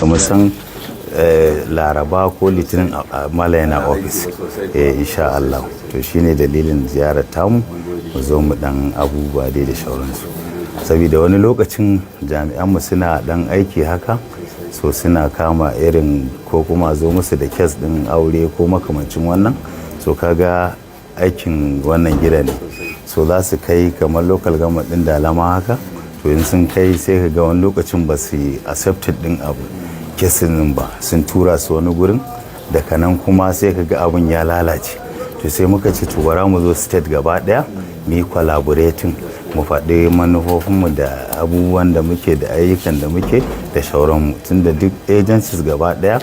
musan laraba ko litinin mala yana ofis insha Allah to shine dalilin ziyarar tamu mu zo mu dan abubuwa dai da shauransu saboda wani lokacin jami'anmu suna dan aiki haka so suna kama irin ko kuma zo musu da kes din aure ko makamancin wannan so kaga aikin wannan gida ne so za su kai kamar local government din Dalama haka to in sun kai sai ka ga wani lokacin ba su accepted din abu kesin ba sun tura su wani gurin daga nan kuma sai ka ga abun ya lalace to sai muka ce to bara mu zo state gaba daya mu yi collaborating mu faɗi manufofinmu da abubuwan da muke da ayyukan da muke da shauranmu tunda duk agencies gaba daya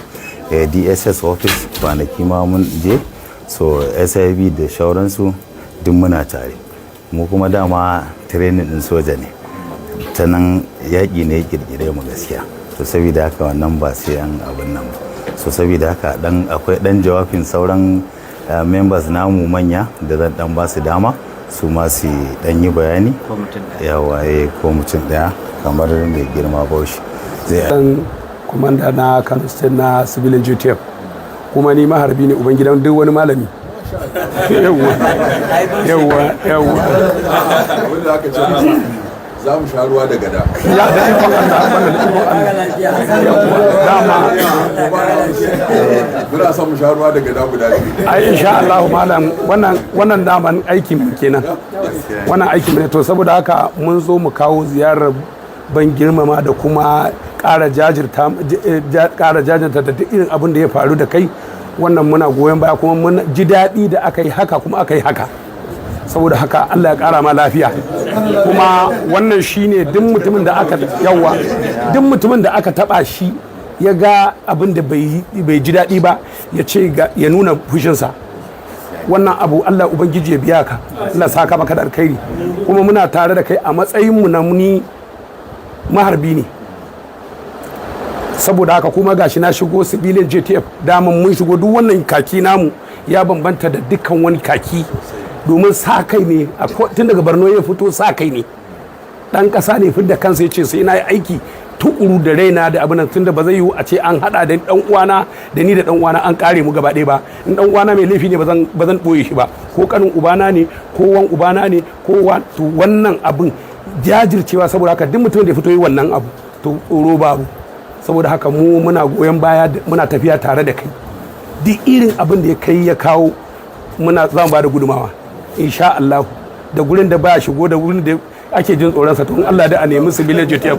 DSS office kwanaki ma mun je so SIB da shauransu duk muna tare mu kuma dama training din soja ne ta nan yaƙi ne kirkire mu gaskiya to saboda haka wannan ba sai an abin nan so saboda haka akwai dan jawabin sauran members namu manya da zan dan ba su dama su ma su dan yi bayani yawa ko mutum daya kamar mai girma Bauchi dan komanda na Kano State na civilian JTF kuma ni maharbi ne ubangidan duk wani malami yawa wanda aka ce za mu sha ruwa da gada ya da ikon Allah muna son mu sha ruwa da gada guda biyu ai insha Allah malam wannan daman aikin mu kenan wannan aikin mu ne to saboda haka mun zo mu kawo ziyarar ban girmama da kuma ƙara jajirta da duk irin abin da ya faru da kai wannan muna goyon baya kuma mun ji daɗi da aka yi haka kuma aka yi haka saboda haka Allah ya ƙara ma lafiya kuma wannan shine duk mutumin da aka taba shi ya ga abin da bai ji daɗi ba ya ce ya nuna fushinsa wannan abu Allah ubangiji ya biya ka Allah saka maka da alkhairi kuma muna tare da kai a matsayinmu na muni maharbi ne saboda haka kuma gashi na shigo civilian JTF daman mun shigo duk wannan kaki namu ya bambanta da dukkan wani kaki domin sa kai ne tun daga Borno ya fito sa kai ne dan kasa ne fidda kansa ya ce sai na yi aiki tukuru da raina da abin tun da ba zai yiwu a ce an hada da dan uwana da ni da dan uwana an kare mu gaba ɗaya ba in dan uwana mai laifi ne ba zan boye shi ba ko kanin ubana ne ko wan ubana ne ko to wannan abin jajircewa saboda haka duk mutum da ya fito yi wannan abu to tsoro babu saboda haka mu muna goyon baya muna tafiya tare da kai duk irin abin da ya kai ya kawo za mu ba da gudumawa insha Allah da gurin da baya shigo da gurin da ake jin tsoron sa to in Allah da a nemi su village JTF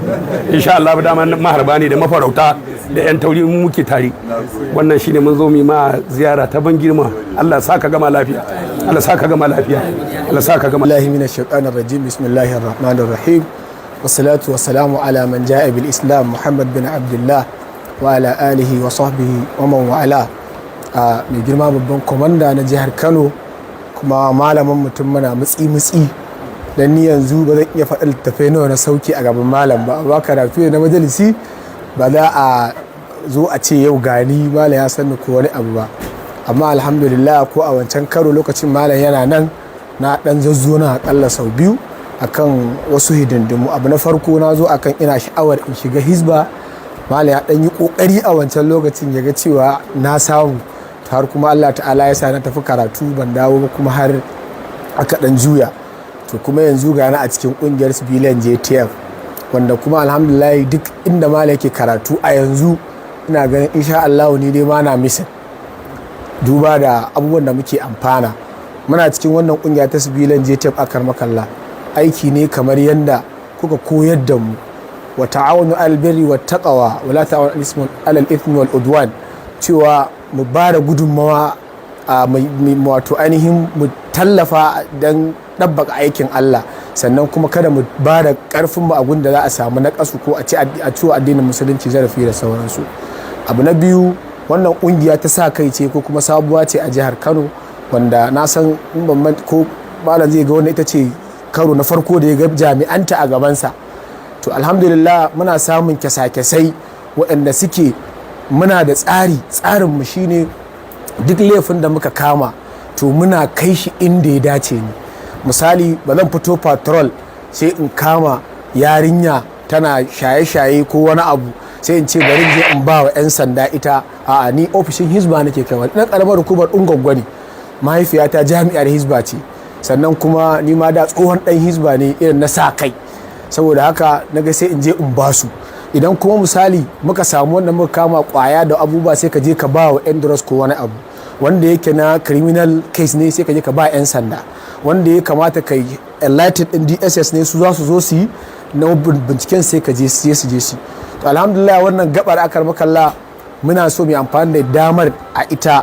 insha Allah ba dama maharba ne da mafarauta da yan tauri muke tare wannan shine mun zo mu ma ziyara ta ban girma Allah saka gama lafiya Allah saka gama lafiya Allah saka gama lahi minash shaitanir rajim bismillahir rahmanir rahim wassalatu wassalamu ala man jaa bil islam Muhammad bin Abdullah wa ala alihi wa sahbihi wa man wa'ala mai girma babban komanda na jihar Kano kuma malamin mutum mana mutsi dan ni yanzu ba zan iya faɗa littafai nawa na sauki a gaban malam ba karatu na majalisi ba za a zo a ce yau gani malam ya sanni ko wani abu ba amma alhamdulillah ko a wancan karo lokacin malam yana nan na dan zazzo na akalla sau biyu akan wasu hidindimu abu na farko na zo akan ina sha'awar in shiga hizba malam ya dan yi kokari a wancan lokacin ya ga cewa na samu har kuma Allah ta'ala ya sa na tafi karatu ban dawo ba kuma har aka dan juya to kuma yanzu gani a cikin kungiyar civilian JTF wanda kuma alhamdulillah duk inda malam yake karatu a yanzu ina ganin insha Allah ni dai ma na misin duba da abubuwan da muke amfana muna cikin wannan kungiya ta civilian JTF akar makalla aiki ne kamar yanda kuka koyar da mu wa ta'awunu alal birri wat taqwa wa la ta'awunu alal ithmi wal udwan cewa mu ba da gudunmawa wato ainihin mu tallafa don ɗabbaka aikin Allah sannan kuma kada mu ba da ƙarfin mu abun da za a samu na ƙasu ko a ciwo addinin musulunci zarafi da sauransu abu na biyu wannan ƙungiya ta sa kai ce ko kuma sabuwa ce a jihar Kano wanda na san ko malam zai ga wannan ita ce karo na farko da ya ga jami'anta a gabansa to alhamdulillah muna samun kyasa-kyasai waɗanda suke muna da tsarinmu shine duk laifin da muka kama to muna kai shi inda ya dace ne misali ba zan fito patrol sai in kama yarinya tana shaye-shaye ko wani abu sai in ce bari je in ba wa 'yan sanda ita, a'a ni ofishin hizba nake kaiwa. Na karamar hukumar ungwaggwa ne, mahaifiyata jami'ar hizba ce, sannan kuma ni ma da tsohon dan hizba ne irin na sa kai, saboda haka naga sai in je in ba su. Idan kuma misali muka samu wanda muka kama kwaya da abubuwa sai ka je ka ba wa 'yan drugs ko wani abu wanda yake na criminal case ne, sai ka je ka ba 'yan sanda wanda ya kamata kai enlightened din DSS ne, su za su zo su yi na binciken, sai ka je su je. To alhamdulillah wannan gabar akar makalla muna so mu amfani da damar a ita